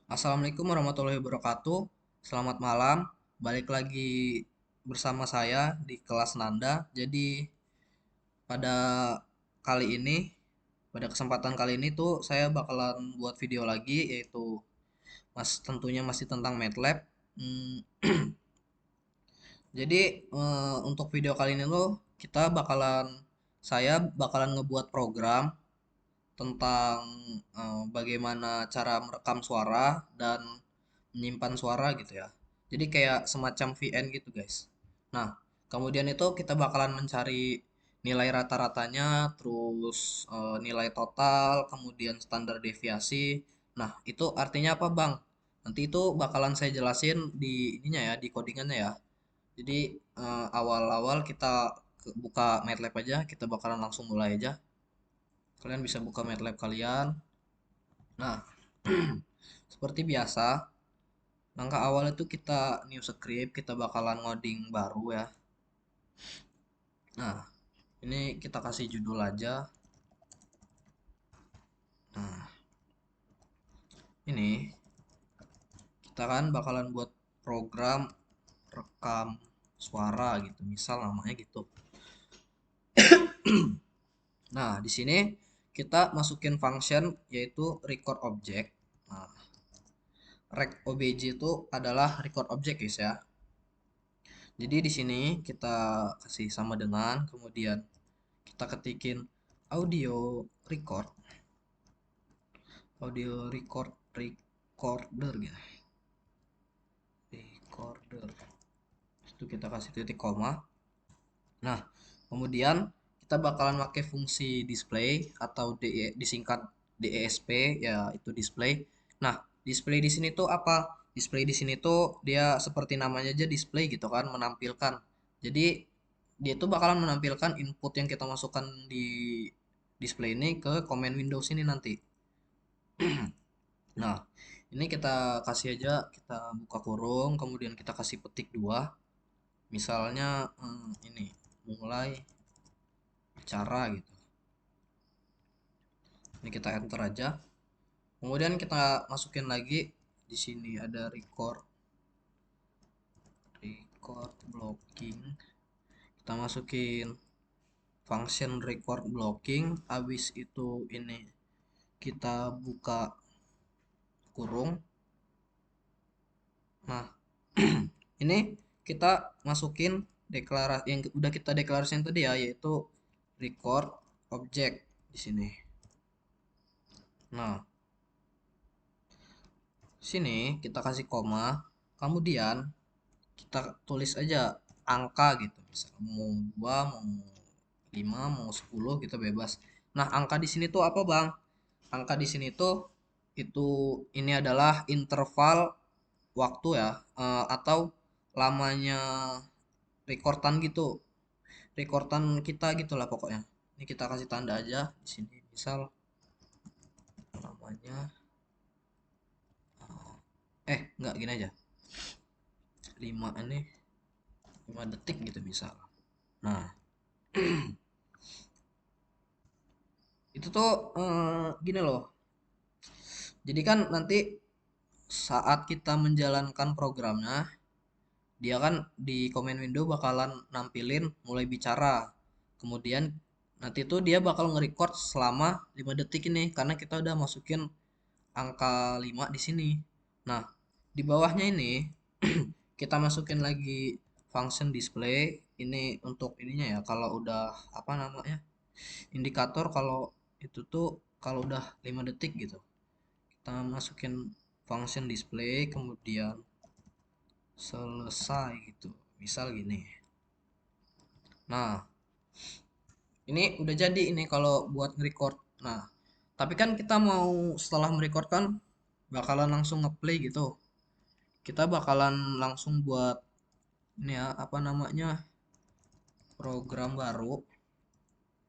Assalamualaikum warahmatullahi wabarakatuh. Selamat malam. Balik lagi bersama saya di kelas Nanda. Jadi pada kali ini, pada kesempatan kali ini tuh saya bakalan buat video lagi yaitu tentunya masih tentang MATLAB. Hmm, jadi untuk video kali ini tuh saya bakalan ngebuat program tentang bagaimana cara merekam suara dan menyimpan suara gitu ya. Jadi kayak semacam VN gitu guys. Nah, kemudian itu kita bakalan mencari nilai rata-ratanya, terus nilai total, kemudian standar deviasi. Nah, itu artinya apa Bang? Nanti itu bakalan saya jelasin di ininya ya, di codingannya ya. Jadi awal-awal kita buka MATLAB aja, kita bakalan langsung mulai aja. Kalian bisa buka MATLAB kalian. Nah, seperti biasa, langkah awal itu kita new script, kita bakalan ngoding baru ya. Nah, ini kita kasih judul aja. Nah, ini kita kan bakalan buat program rekam suara gitu, misal namanya gitu. Nah, di sini kita masukin function yaitu record object. Nah, rec obj itu adalah record object guys ya. Jadi di sini kita kasih sama dengan, kemudian kita ketikin audio record, recorder gitu, recorder. Itu kita kasih titik koma. Nah, kemudian kita bakalan pakai fungsi display atau disingkat DESP, ya itu display. Nah, display di sini tuh apa? Display di sini tuh dia seperti namanya aja display gitu kan, menampilkan. Jadi dia tuh bakalan menampilkan input yang kita masukkan di display ini ke command Windows ini nanti. Nah, ini kita kasih aja, kita buka kurung, kemudian kita kasih petik dua. Misalnya ini mulai bicara gitu. Ini kita enter aja. Kemudian kita masukin lagi di sini ada record blocking. Kita masukin function record blocking. Habis itu ini kita buka kurung. Nah, ini kita masukin deklarasi yang udah kita deklarasikan tadi ya, yaitu record object di sini. Nah, sini kita kasih koma, kemudian kita tulis aja angka gitu. Misalnya mau 2, mau 5, mau 10 kita bebas. Nah, angka di sini tuh apa, Bang? Angka di sini tuh itu ini adalah interval waktu ya, atau lamanya rekordan gitu. Rekordan kita gitulah pokoknya. Ini kita kasih tanda aja di sini. Misal namanya enggak gini aja. 5 ini 5 detik gitu misal. Nah, itu tuh gini loh. Jadi kan nanti saat kita menjalankan programnya, dia kan di command window bakalan nampilin mulai bicara. Kemudian nanti tuh dia bakal nge-record selama 5 detik ini karena kita udah masukin angka 5 di sini. Nah, di bawahnya ini kita masukin lagi function display ini untuk ininya ya, kalau udah apa namanya? Indikator kalau itu tuh kalau udah 5 detik gitu. Kita masukin function display kemudian selesai gitu, misal gini. Nah, ini udah jadi ini kalau buat nge-record. Nah, tapi kan kita mau setelah merecord kan bakalan langsung ngeplay gitu, kita bakalan langsung buat ini ya, apa namanya, program baru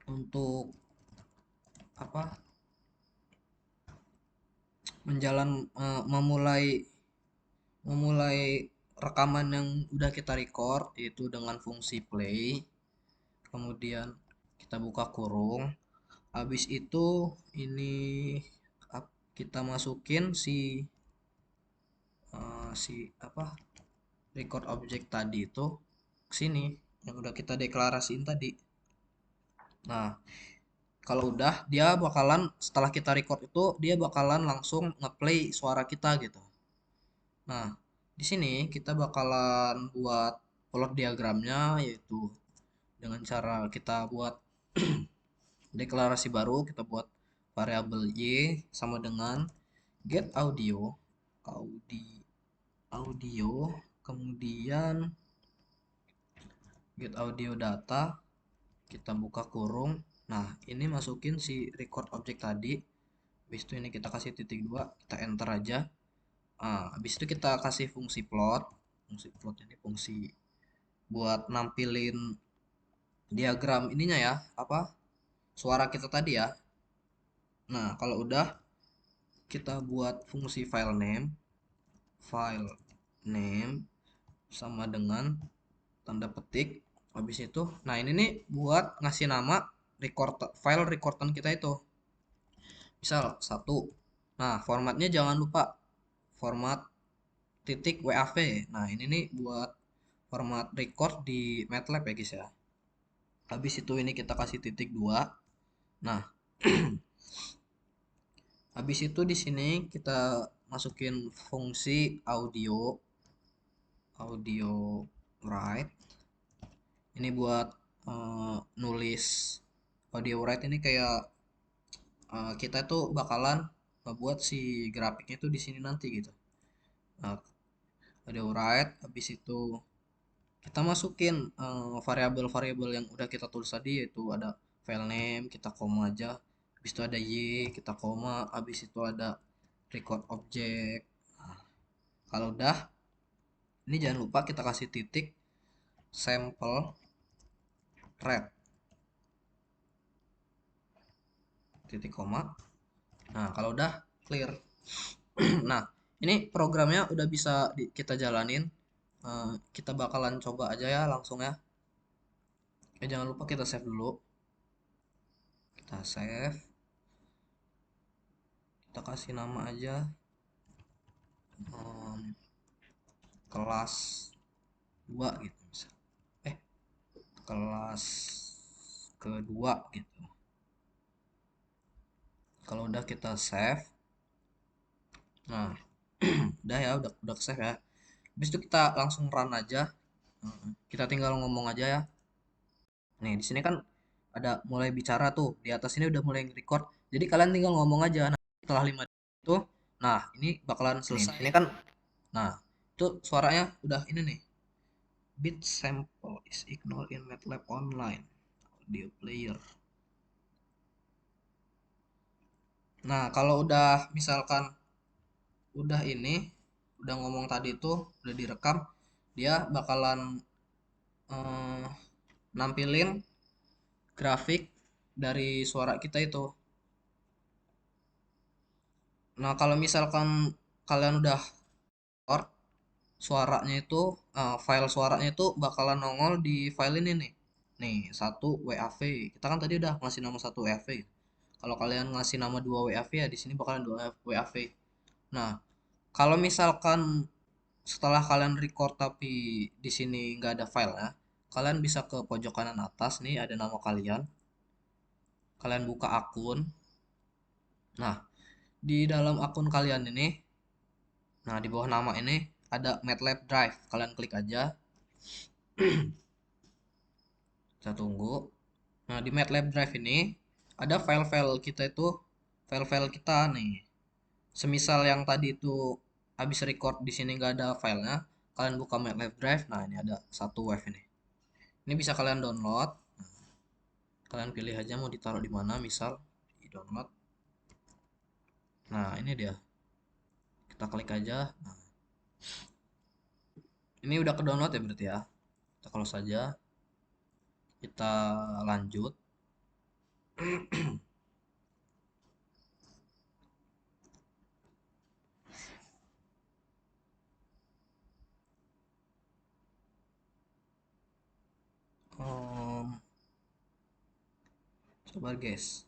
untuk apa, memulai memulai rekaman yang udah kita record yaitu dengan fungsi play. Kemudian kita buka kurung. Habis itu ini kita masukin si si apa record object tadi itu ke sini yang udah kita deklarasiin tadi. Nah, kalau udah dia bakalan setelah kita record itu dia bakalan langsung ngeplay suara kita gitu. Nah, di sini kita bakalan buat plot diagramnya yaitu dengan cara kita buat deklarasi baru, kita buat variabel y sama dengan get audio, audi, audio, kemudian get audio data, kita buka kurung. Nah, ini masukin si record object tadi. Habis itu ini kita kasih titik dua, kita enter aja. Habis itu kita kasih fungsi plot. Fungsi plot ini fungsi buat nampilin diagram ininya ya, apa? Suara kita tadi ya. Nah, kalau udah kita buat fungsi file name sama dengan tanda petik. Habis itu, nah ini nih buat ngasih nama file recordan kita itu. Misal satu. Nah, formatnya jangan lupa format titik WAV. Nah, ini nih buat format record di MATLAB ya guys ya. Habis itu ini kita kasih titik dua. Nah, habis itu di sini kita masukin fungsi audio write. Ini buat nulis audio write ini kayak kita tuh bakalan ngebuat si grafiknya tuh di sini nanti gitu. Nah, audio write habis itu kita masukin variabel-variabel yang udah kita tulis tadi yaitu ada file name, kita koma aja. Habis itu ada y, kita koma, habis itu ada record object. Nah, kalau udah ini jangan lupa kita kasih titik sample red titik koma. Nah, kalau udah clear. Nah, ini programnya udah bisa kita jalanin. Kita bakalan coba aja ya langsung ya. Jangan lupa kita save dulu. Kita save. Kita kasih nama aja. Kelas 2 gitu misal. Kelas kedua gitu. Kalau udah kita save. Nah, udah ya, udah save ya. Habis itu kita langsung run aja. Kita tinggal ngomong aja ya. Nih, di sini kan ada mulai bicara tuh. Di atas ini udah mulai record. Jadi kalian tinggal ngomong aja. Nah, setelah 5 detik itu, nah ini bakalan selesai. Nih, di sini kan, nah itu suaranya udah ini nih. Bit sample is ignored in MATLAB online audio player. Nah, kalau udah misalkan udah ini, udah ngomong tadi tuh, udah direkam, dia bakalan eh, nampilin grafik dari suara kita itu. Nah, kalau misalkan kalian udah record suaranya itu, file suaranya itu bakalan nongol di file ini nih. Nih, satu WAV. Kita kan tadi udah ngasih nama satu WAV. Kalau kalian ngasih nama dua WAV ya di sini bakalan dua WAV. Nah, kalau misalkan setelah kalian record tapi di sini nggak ada file ya, kalian bisa ke pojok kanan atas nih ada nama kalian. Kalian buka akun. Nah, di dalam akun kalian ini, nah di bawah nama ini ada MATLAB Drive. Kalian klik aja. Kita tunggu. Nah, di MATLAB Drive ini ada file-file kita itu, file-file kita nih. Semisal yang tadi itu habis record di sini nggak ada filenya, kalian buka MATLAB Drive. Nah, ini ada satu wave ini. Ini bisa kalian download. Kalian pilih aja mau ditaruh di mana, misal di download. Nah, ini dia. Kita klik aja. Nah, ini udah ke download ya berarti ya. Kita close saja. Kita lanjut. Um, Coba guys.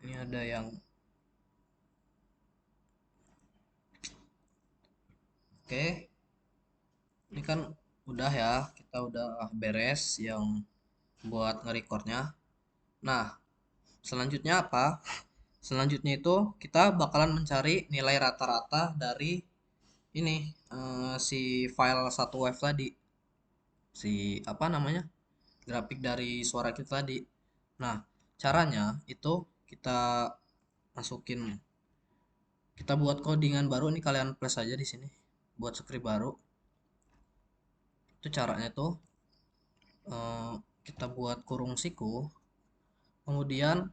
Ini ada yang Oke, ini kan udah ya, kita udah beres yang buat nge-recordnya. Nah, selanjutnya apa? Selanjutnya itu kita bakalan mencari nilai rata-rata dari ini si file satu wave tadi, si apa namanya, grafik dari suara kita tadi. Nah, caranya itu kita masukin, kita buat codingan baru. Ini kalian plus aja di sini, buat script baru. Itu caranya tuh eh, kita buat kurung siku, kemudian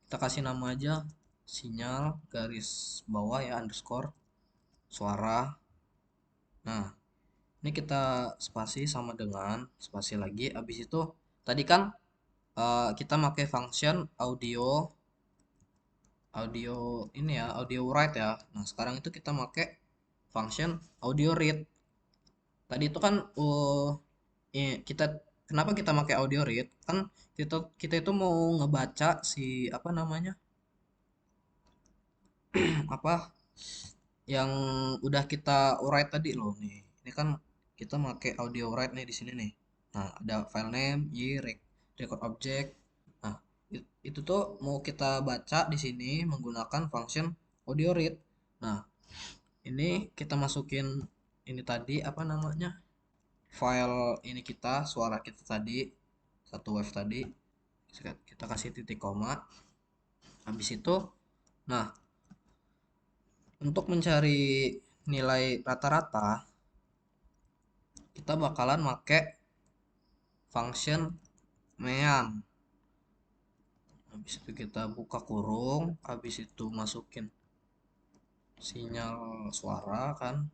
kita kasih nama aja sinyal garis bawah ya underscore suara. Nah, ini kita spasi sama dengan spasi lagi. Habis itu tadi kan kita pakai function audio audio ini ya, audio write ya. Nah, sekarang itu kita pakai function audio read. Tadi itu kan kita kenapa kita pakai audio read? Kan kita kita itu mau ngebaca si apa namanya? Apa yang udah kita write tadi loh nih. Ini kan kita pakai audio write nih di sini nih. Nah, ada file name, record object. Nah, itu tuh mau kita baca di sini menggunakan function audio read. Nah, ini kita masukin ini tadi apa namanya? File ini kita, suara kita tadi, satu wave tadi. Kita kasih titik koma. Habis itu, nah, untuk mencari nilai rata-rata, kita bakalan make function mean. Habis itu kita buka kurung, habis itu masukin sinyal suara kan.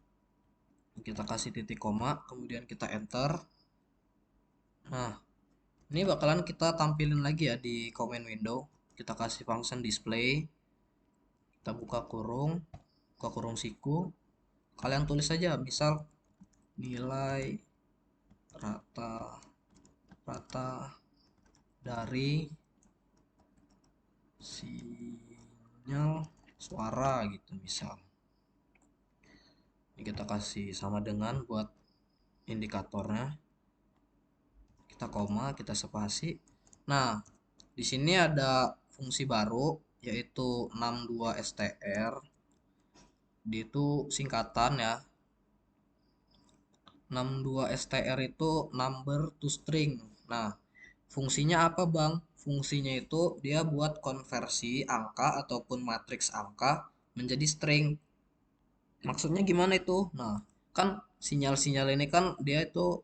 Kita kasih titik koma, kemudian kita enter. Nah, ini bakalan kita tampilin lagi ya di command window. Kita kasih function display, kita buka kurung siku. Kalian tulis saja, misal nilai rata-rata dari sinyal suara gitu misal. Ini kita kasih sama dengan buat indikatornya. Kita koma, kita spasi. Nah, di sini ada fungsi baru yaitu 62str. Dia itu singkatan ya. 62str itu number to string. Nah, fungsinya apa, Bang? Fungsinya itu dia buat konversi angka ataupun matriks angka menjadi string. Maksudnya gimana itu? Nah, kan sinyal-sinyal ini kan dia itu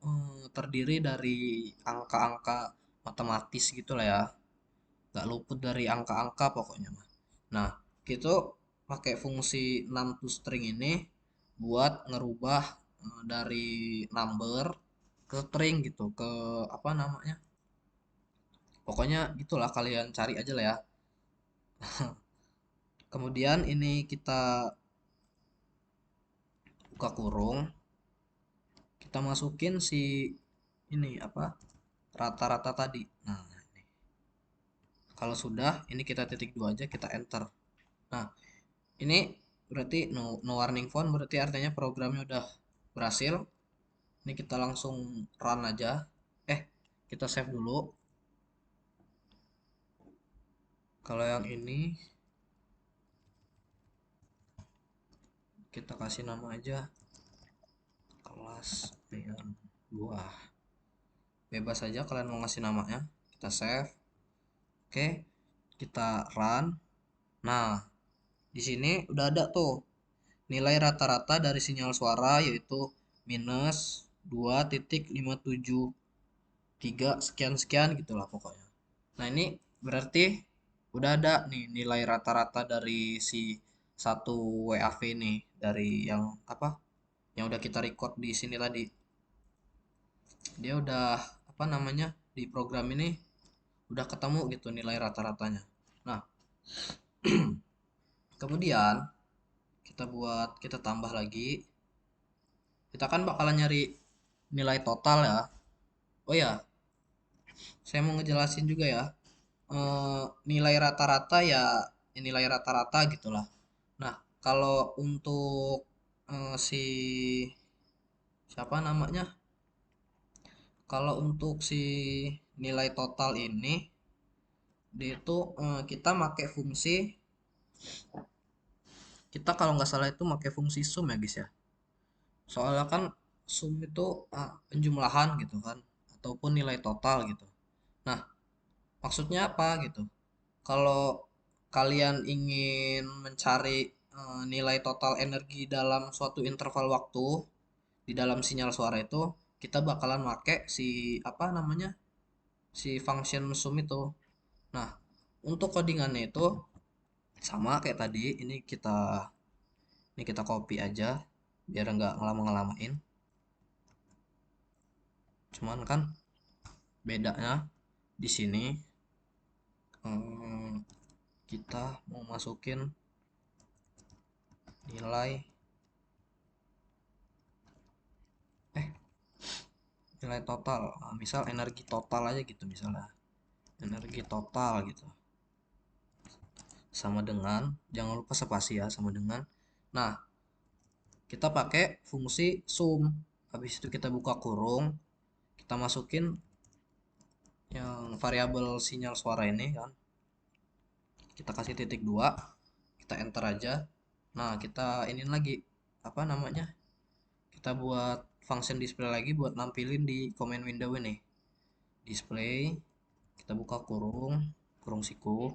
terdiri dari angka-angka matematis gitu lah ya. Gak luput dari angka-angka pokoknya mah. Nah, kita pakai fungsi num to string ini buat ngerubah dari number ke string gitu, ke apa namanya? Pokoknya gitulah, kalian cari aja lah ya. Kemudian ini kita buka kurung, kita masukin si ini apa? Rata-rata tadi. Nah, ini. Kalau sudah, ini kita titik dua aja, kita enter. Nah, ini berarti no warning phone, berarti artinya programnya udah berhasil. Ini kita langsung run aja. Kita save dulu. Kalau yang ini kita kasih nama aja kelas dengan buah. Bebas saja kalian mau ngasih namanya. Kita save. Oke, kita run. Nah, di sini udah ada tuh nilai rata-rata dari sinyal suara yaitu minus 2,573 sekian-sekian gitulah pokoknya. Nah, ini berarti udah ada nih nilai rata-rata dari si satu WAV ini, dari yang apa? Yang udah kita record di sini tadi. Dia udah apa namanya? Di program ini udah ketemu gitu nilai rata-ratanya. Nah, kemudian kita tambah lagi. Kita kan bakalan nyari nilai total ya. Oh ya, saya mau ngejelasin juga ya. Nilai rata-rata ya nilai rata-rata gitulah. Nah, kalau untuk si siapa namanya? Kalau untuk si nilai total ini, dia itu kita pakai fungsi, kita kalau nggak salah itu pakai fungsi sum ya guys ya. Soalnya kan sum itu penjumlahan gitu kan, ataupun nilai total gitu. Nah, maksudnya apa gitu? Kalau kalian ingin mencari nilai total energi dalam suatu interval waktu di dalam sinyal suara itu, kita bakalan pakai si apa namanya? Si function sum itu. Nah, untuk codingannya itu sama kayak tadi, ini kita copy aja biar nggak ngelama-ngelamain. Cuman kan bedanya di sini eh, kita mau masukin nilai eh nilai total. Misal energi total aja gitu misalnya. Energi total gitu. Sama dengan, jangan lupa spasi ya, sama dengan. Nah, kita pakai fungsi sum. Habis itu kita buka kurung, kita masukin yang variabel sinyal suara ini kan. Kita kasih titik dua, kita enter aja. Nah, kita ini lagi apa namanya? Kita buat function display lagi buat nampilin di command window ini. Display, kita buka kurung, kurung siku.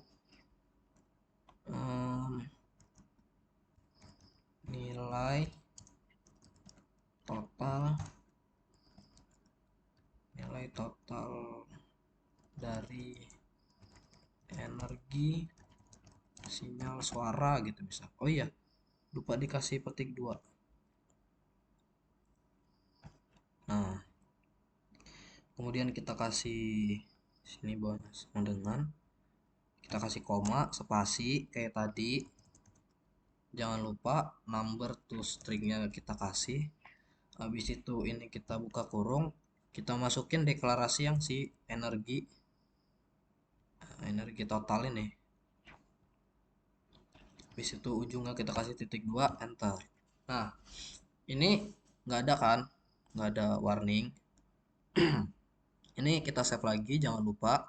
Nilai total, nilai total dari energi sinyal suara gitu bisa. Oh iya, lupa dikasih petik dua. Nah, kemudian kita kasih sini bawahnya sama dengan, kita kasih koma, spasi kayak tadi. Jangan lupa number to stringnya kita kasih. Habis itu ini kita buka kurung, kita masukin deklarasi yang si energi total ini. Habis itu ujungnya kita kasih titik dua, enter. Nah, ini nggak ada kan, nggak ada warning. Ini kita save lagi, jangan lupa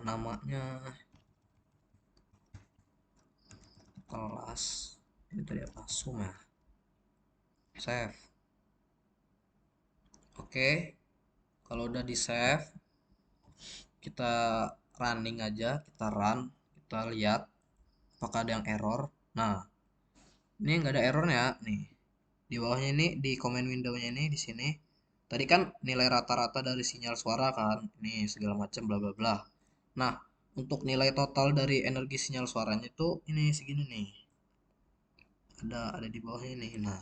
namanya kelas, ini tadi apa, sum ya, save. Oke, kalau udah di save, kita running aja, kita run, kita lihat apakah ada yang error. Nah, ini nggak ada errornya nih. Di bawahnya ini di comment window-nya ini di sini. Tadi kan nilai rata-rata dari sinyal suara kan, ini segala macam bla bla bla. Nah, untuk nilai total dari energi sinyal suaranya itu ini segini nih. Ada di bawahnya ini. Nah,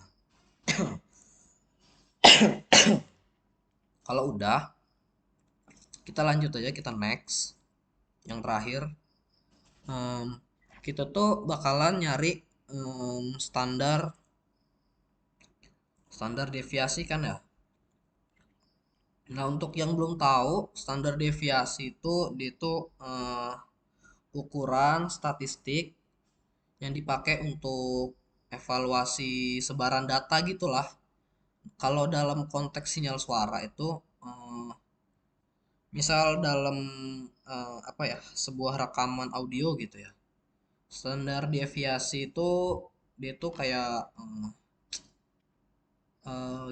kalau udah kita lanjut aja, kita next. Yang terakhir, em, kita tuh bakalan nyari standar standar deviasi kan ya. Nah, untuk yang belum tahu, standar deviasi itu ukuran statistik yang dipakai untuk evaluasi sebaran data gitulah. Kalau dalam konteks sinyal suara itu, misal dalam apa ya, sebuah rekaman audio gitu ya. Standar deviasi itu dia tuh kayak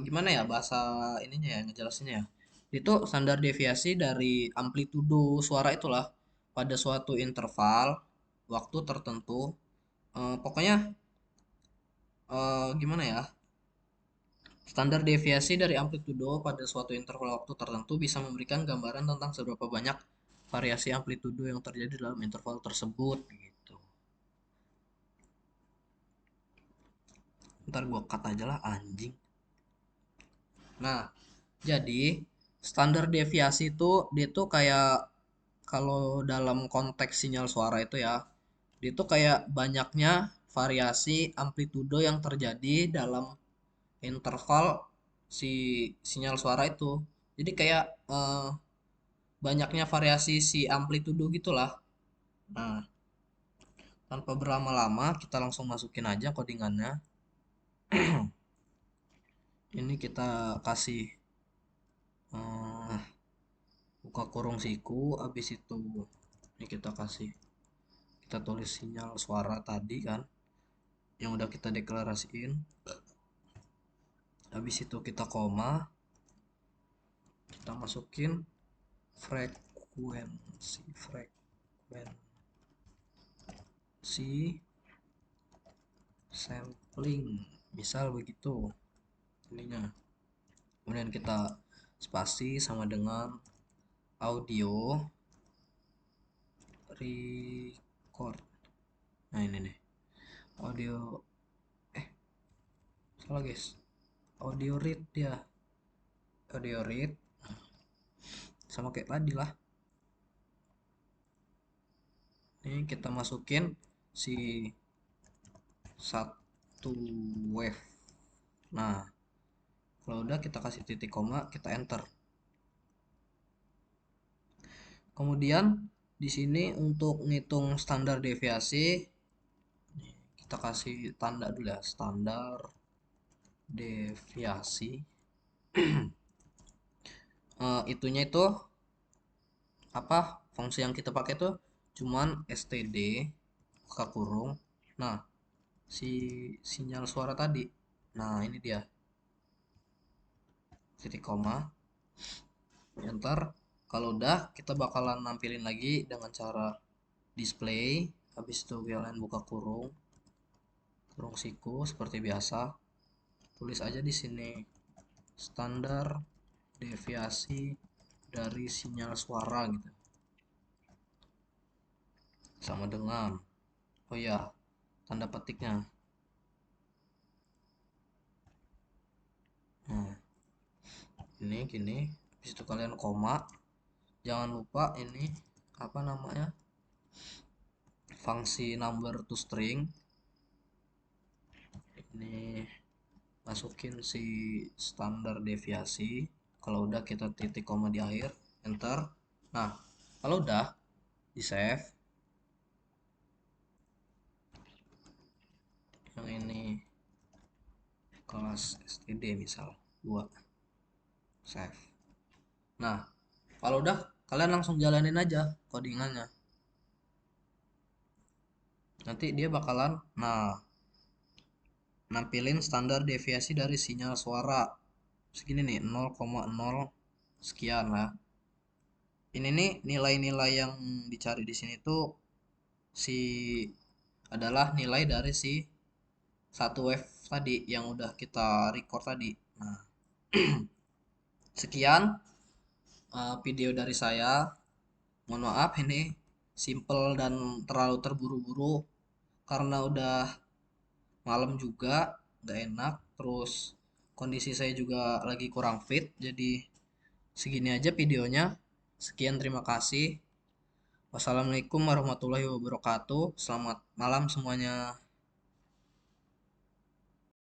gimana ya bahasa ininya ya ngejelasinnya ya. Itu standar deviasi dari amplitudo suara itulah pada suatu interval waktu tertentu. Pokoknya gimana ya? Standar deviasi dari amplitudo pada suatu interval waktu tertentu bisa memberikan gambaran tentang seberapa banyak variasi amplitudo yang terjadi dalam interval tersebut gitu. Ntar gua cut aja lah anjing. Nah, jadi standar deviasi itu dia tuh kayak kalau dalam konteks sinyal suara itu ya, dia tuh kayak banyaknya variasi amplitudo yang terjadi dalam interval si sinyal suara itu. Jadi kayak banyaknya variasi si amplitudo gitulah. Nah, tanpa berlama-lama kita langsung masukin aja codingannya. Ini kita kasih eh, buka kurung siku, habis itu ini kita tulis sinyal suara tadi kan yang udah kita deklarasiin. Habis itu kita koma, kita masukin frekuensi sampling, misal begitu ininya. Kemudian kita spasi sama dengan audio record. Nah ini nih audio, salah guys, audio read dia, audio read sama kayak tadi lah. Ini kita masukin si satu wave. Nah kalau udah kita kasih titik koma, kita enter. Kemudian di sini untuk ngitung standar deviasi kita kasih tanda dulu ya, standar deviasi. Itunya itu apa, fungsi yang kita pakai tuh cuman std buka kurung, nah si sinyal suara tadi, nah ini dia titik koma, enter. Kalau udah kita bakalan nampilin lagi dengan cara display. Habis itu kalian buka kurung siku seperti biasa, tulis aja di sini standar deviasi dari sinyal suara gitu, sama dengan, oh ya, tanda petiknya. Nah ini gini, habis itu kalian koma, jangan lupa ini apa namanya, fungsi number to string. Ini masukin si standar deviasi. Kalau udah kita titik koma di akhir, enter. Nah kalau udah di save, yang ini kelas std misal 2, save. Nah kalau udah kalian langsung jalanin aja codingannya, nanti dia bakalan nampilin standar deviasi dari sinyal suara segini nih, 0,0 sekian lah. Ini nih nilai-nilai yang dicari di sini tuh si adalah nilai dari si satu wave tadi yang udah kita record tadi. Nah sekian video dari saya. Mohon maaf ini simple dan terlalu terburu-buru karena udah malam juga, nggak enak, terus kondisi saya juga lagi kurang fit, jadi segini aja videonya. Sekian, terima kasih. Wassalamualaikum warahmatullahi wabarakatuh. Selamat malam semuanya.